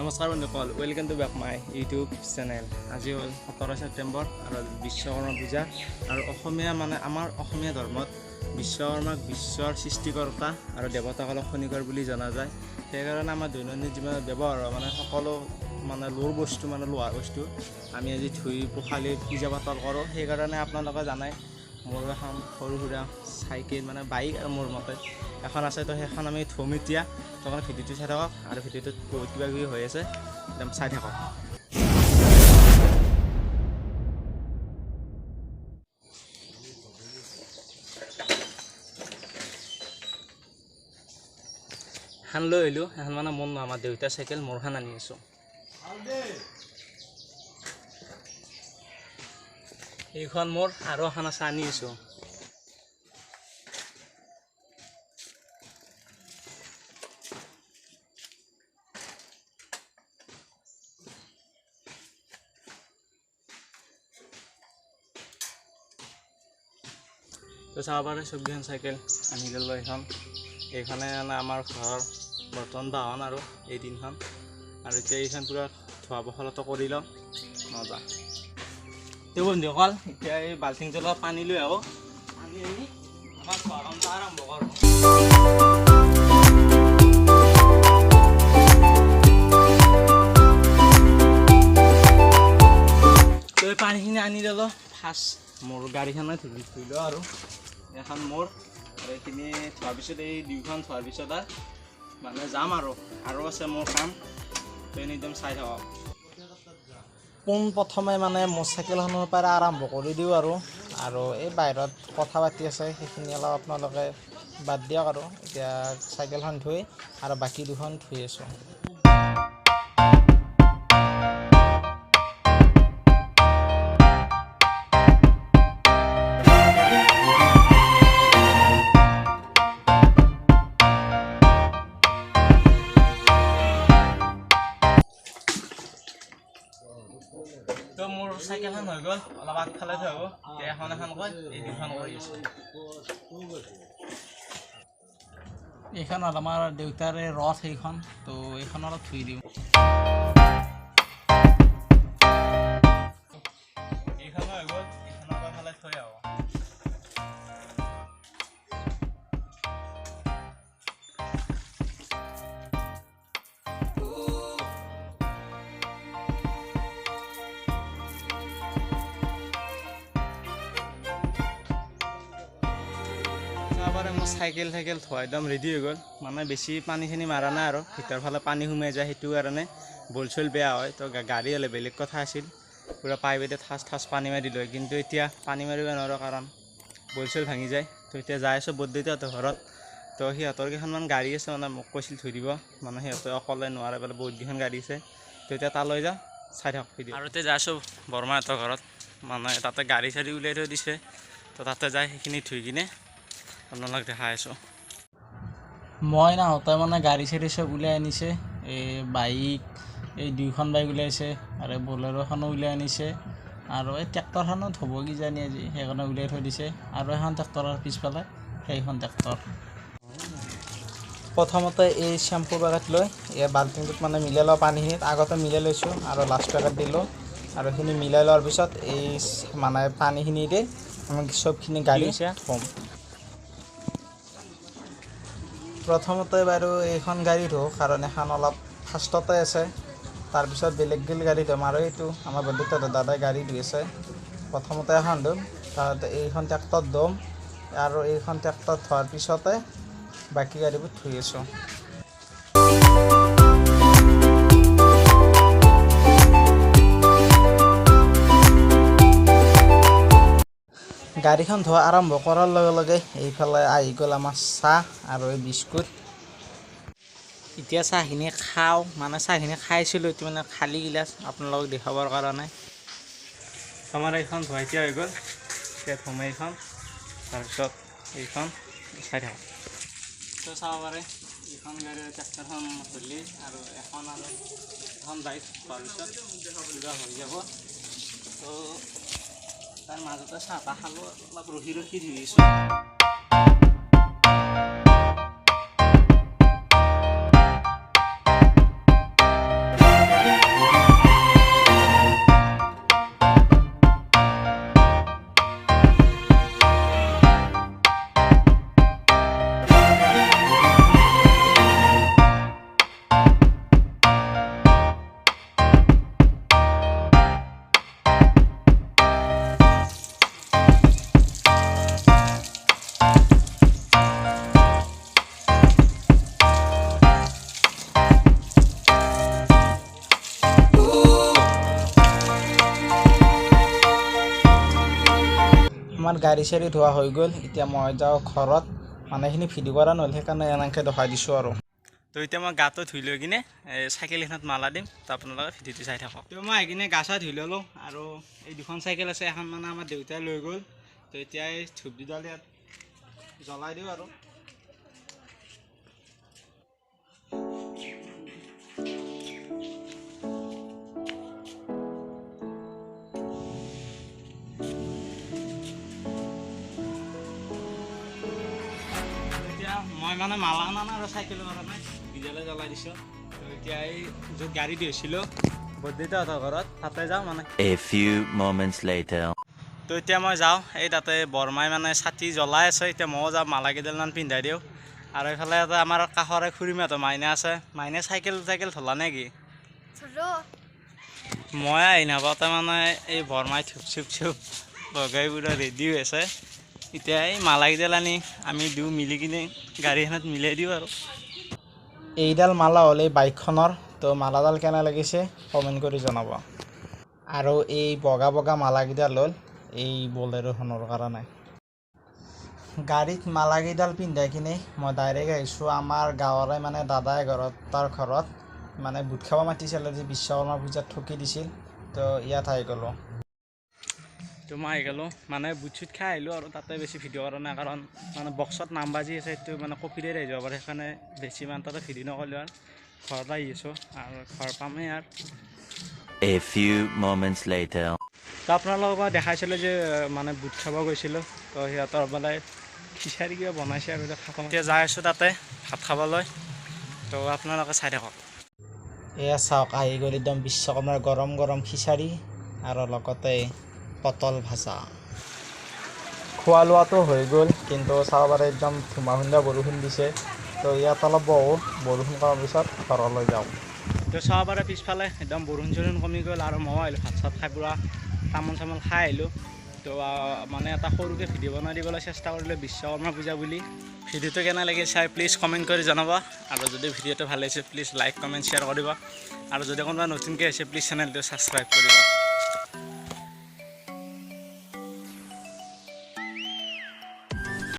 নমস্কাৰ বন্ধুসকল, welcome to back my YouTube channel. আজি হ'ল 17 ছেপ্টেম্বৰ আৰু বিশ্বকৰ্মা পূজা। আৰু অসমীয়া আমাৰ অসমীয়া ধৰ্মত বিশ্বকৰ্মাক বিশ্বৰ সৃষ্টিকৰ্তা আৰু দেৱতাসকলক খনিকৰ বুলি জনা যায়। সেইকাৰণে আমাৰ দৈনন্দিন জীৱনত ব্যৱহাৰ সকলো লোৰ বস্তু লোহাৰ বস্তু আমি আজি ধুই পখালি পূজা পাতল কৰোঁ। সেইকাৰণে আপোনালোকে জানাই মোৰ এখন সৰু সুৰা চাইকেল বাইক আৰু মোৰ মতে এখন আছে, তো সেইখন আমি ধুম এতিয়া। তো ভিডিঅ'টো চাই থাকক আৰু ভিডিঅ'টোত বহুত কিবা কিবি হৈ আছে, একদম চাই থাকক। এখন লৈ আহিলোঁ, এখন মোৰ নহয়, আমাৰ দেউতাৰ চাইকেল, মোৰখন আনি আছোঁ। এইখন মোৰ আৰু এখন আছে, আনি আছোঁ। তো চাব পাৰে চবকেইখন চাইকেল আনি গ'লোঁ। এইখনে আমাৰ ঘৰৰ বৰ্তমান বাহন আৰু এই দিনখন। আৰু এতিয়া এইখন পূৰা ধোৱা পখলাটো কৰি লওঁ, মজা। তো বন্ধুসকল, এতিয়া এই বাল্টিং তলত পানী লৈ আহোঁ, পানী আনি আমাৰ ধোৱা কামটো আৰম্ভ কৰোঁ। তো এই পানীখিনি আনি ল'লোঁ। ফাৰ্ষ্ট মোৰ গাড়ীখনে ধুই লওঁ আৰু এখন মোৰ, আৰু এইখিনি ধোৱাৰ পিছত এই দুইখন ধোৱাৰ পিছত যাম আৰু আছে মোৰ কাম। তো একদম চাই থাকক। পোনপ্ৰথমে মোৰ চাইকেলখনৰ পৰা আৰম্ভ কৰি দিওঁ আৰু এই বাহিৰত কথা পাতি আছে সেইখিনি অলপ আপোনালোকে বাদ দিয়ক। আৰু এতিয়া চাইকেলখন ধুই আৰু বাকী দুখন ধুই আছোঁ। তো মোৰ চাইকেলখন হৈ গ'ল, অলপ আগফালে থৈ আহোঁ। এতিয়া এখনকৈ এই দুখন কৰি আছোঁ। এইখন হ'ল আমাৰ দেউতাৰে ৰথ, সেইখন। তো এইখন অলপ ধুই দিওঁ। এইখন হৈ গ'ল, এইখন আগফালে থৈ আহোঁ। মোৰ চাইকেল ধোৱা একদম ৰেডি হৈ গ'ল। বেছি পানীখিনি মাৰা নাই আৰু ভিতৰ ফালে পানী সোমাই যায়, সেইটো কাৰণে বল চল বেয়া হয়। তো গাড়ী হ'লে বেলেগ কথা আছিল, পূৰা পাইপেদি ঠাচ পানী মাৰি দিলোঁ হয়। কিন্তু এতিয়া পানী মাৰিব নোৱাৰোঁ, কাৰণ বল চল ভাঙি যায়। তো এতিয়া যাই আছোঁ বৰদেউতাহঁতৰ ঘৰত। তো সিহঁতৰ কেইখনমান গাড়ী আছে, মোক কৈছিল ধুই দিব। সিহঁতে অকলে নোৱাৰে, বোলে বহুত কেইখন গাড়ী আছে। তো এতিয়া তালৈ যাওঁ, চাই থাকক ভিডিঅ'। আৰু এতিয়া যাই আছোঁ বৰমাহঁতৰ ঘৰত। তাতে গাড়ী চাড়ী উলিয়াই থৈ দিছে। তো তাতে যাই সেইখিনি ধুই কিনে আপোনালোক দেখাই আছোঁ। মই নাহোঁতে গাড়ী চাড়ী চব উলিয়াই আনিছে। এই বাইক, এই দুইখন বাইক উলিয়াইছে, আৰু বলেৰোখনো উলিয়াই আনিছে। আৰু এই ট্ৰেক্টৰখনো ধুব কিজানি আজি, সেইকাৰণে উলিয়াই থৈ দিছে। আৰু এখন ট্ৰেক্টৰৰ পিছফালে সেইখন ট্ৰেক্টৰ। প্ৰথমতে এই শ্বেম্পু পেকেট লৈ এই বাল্টিংটোত মিলাই লওঁ পানীখিনিত। আগতে মিলাই লৈছোঁ আৰু লাষ্ট পেকেট দিলোঁ। আৰু সেইখিনি মিলাই লোৱাৰ পিছত এই পানীখিনিৰে চবখিনি গাড়ী ধুম। প্ৰথমতে বাৰু এইখন গাড়ী ধোওঁ, কাৰণ এখন অলপ ফাৰ্ষ্টতে আছে। তাৰপিছত বেলেগ গাড়ী ধুম। আৰু এইটো আমাৰ বৰদেউতাহঁতৰ দাদাই গাড়ী ধুই আছে। প্ৰথমতে এখন ধুম, তাৰপিছত এইখন ট্ৰেক্টৰত ধুম, আৰু এইখন ট্ৰেক্টৰত ধোৱাৰ পিছতে বাকী গাড়ীবোৰ ধুই আছোঁ। গাড়ীখন ধোৱা আৰম্ভ কৰাৰ লগে লগে এইফালে আহি গ'ল আমাৰ চাহ আৰু এই বিস্কুট। এতিয়া চাহখিনি খাওঁ, চাহখিনি খাইছিলোঁ। এইটো খালী গিলাচ আপোনালোকক দেখাবৰ কাৰণে। আমাৰ এইখন ধোৱা এতিয়া হৈ গ'ল। এতিয়া ধুম এইখন, তাৰপিছত এইখন চাই থাকক। তো চাব পাৰে এইখন গাড়ীৰ ট্ৰেক্টৰখন ধৰিলে, আৰু এখন বাইক হোৱাৰ পিছত পূৰা হৈ যাব। তো তাৰ মাজতে চাহ তাহ খালোঁ, অলপ ৰখি ধুইছোঁ। আমাৰ গাড়ী চাড়ী ধোৱা হৈ গ'ল এতিয়া মই যাওঁ ঘৰত মানে এইখিনি ভিডিঅ' কৰা নহ'ল সেইকাৰণে এনেকৈ দেখাই দিছোঁ আৰু তো এতিয়া মই গাটো ধুই লৈ কিনে চাইকেল এখনত মালা দিম তো আপোনালোকে ভিডিঅ'টো চাই থাকক তো মই আহি কিনে গা চা ধুই ল'লোঁ আৰু এই দুখন চাইকেল আছে এখন মানে আমাৰ দেউতাই লৈ গ'ল তো এতিয়া এই ধূপ দুডাল ইয়াত জ্বলাই দিওঁ আৰু মই মানে মালা অনা নাই আৰু চাইকেলো অনা নাই ডিজেলে জ্বলাই দিছোঁ তো এতিয়া এই য'ত গাড়ী দিছিলোঁ বৰদেউতাহঁতৰ ঘৰত তাতে যাওঁ মানে A few moments later. তো এতিয়া মই যাওঁ এই তাতে বৰমাই মানে ছাতি জ্বলাই আছে এতিয়া ময়ো যাওঁ মালা কেইডালমান পিন্ধাই দিওঁ আৰু এইফালে এটা আমাৰ কাষৰে খুৰীমাহঁতৰ মাইনা আছে মাইনে চাইকেল ধলা নে কি মই আহি নাপাওঁতে মানে এই বৰমাই থুপ চুপ লগাই পুৰা ৰেডি হৈ আছে এতিয়া এই মালা কেইডাল আনি আমি দিওঁ মিলি কিনে গাড়ীখনত মিলাই দিওঁ আৰু এইডাল মালা হ'ল এই বাইকখনৰ তো মালাডাল কেনে লাগিছে কমেণ্ট কৰি জনাব আৰু এই বগা বগা মালাকেইডাল হ'ল এই বলেৰোখনৰ কাৰণে গাড়ীত মালাকেইডাল পিন্ধাই কিনে মই ডাইৰেক্ট আহিছোঁ আমাৰ গাঁৱৰে মানে দাদাই তাৰ ঘৰত মানে বুট খাব মাতিছিল যে বিশ্বকৰ্মা পূজাত ঠকি দিছিল তো ইয়াত আহি গ'লোঁ তো মই আহি গ'লোঁ মানে বুট চুট খাই আহিলোঁ আৰু তাতে বেছি ভিডিঅ' কৰা নাই কাৰণ মানে বক্সত নাম বাজি আছে সেইটো মানে কপিৰাইট আহি যাব পাৰে সেইকাৰণে বেছি ইমান তাতে ভিডিঅ' নকৰিলোঁ আৰু ঘৰত আহি আছোঁ আৰু ঘৰ পামেই আৰু A few moments later. তো আপোনালোকক মই দেখাইছিলোঁ যে মানে বুট খাব গৈছিলোঁ তো সিহঁতৰ মানে খিচাৰি কিবা বনাইছে আৰু এতিয়া যাই আছোঁ তাতে ভাত খাবলৈ তো আপোনালোকে চাই থাকক এয়া চাওক আহি গ'ল একদম বিশ্বকৰ্মাৰ গৰম গৰম খিচাৰি আৰু লগতে পটল ভাজা খোৱা লোৱাটো হৈ গ'ল কিন্তু চাব পাৰে একদম ধুমা খুন্দা বৰষুণ দিছে তো ইয়াত অলপ বহু বৰষুণ কৰাৰ পিছত ঘৰলৈ যাওঁ তো চাব পাৰে পিছফালে একদম বৰষুণ চৰষুণ কমি গ'ল আৰু ময়ো আহিলোঁ ভাত চাত খাই পূৰা তামোল চামোল খাই আহিলোঁ তো মানে এটা সৰুকৈ ভিডিঅ' বনাই দিবলৈ চেষ্টা কৰিলোঁ বিশ্বকৰ্মা পূজা বুলি ভিডিঅ'টো কেনে লাগিছে প্লিজ কমেণ্ট কৰি জনাব আৰু যদি ভিডিঅ'টো ভাল লাগিছে প্লিজ লাইক কমেণ্ট শ্বেয়াৰ কৰিব আৰু যদি কোনোবা নতুনকৈ আহিছে প্লিজ চেনেলটো ছাবস্ক্ৰাইব কৰিব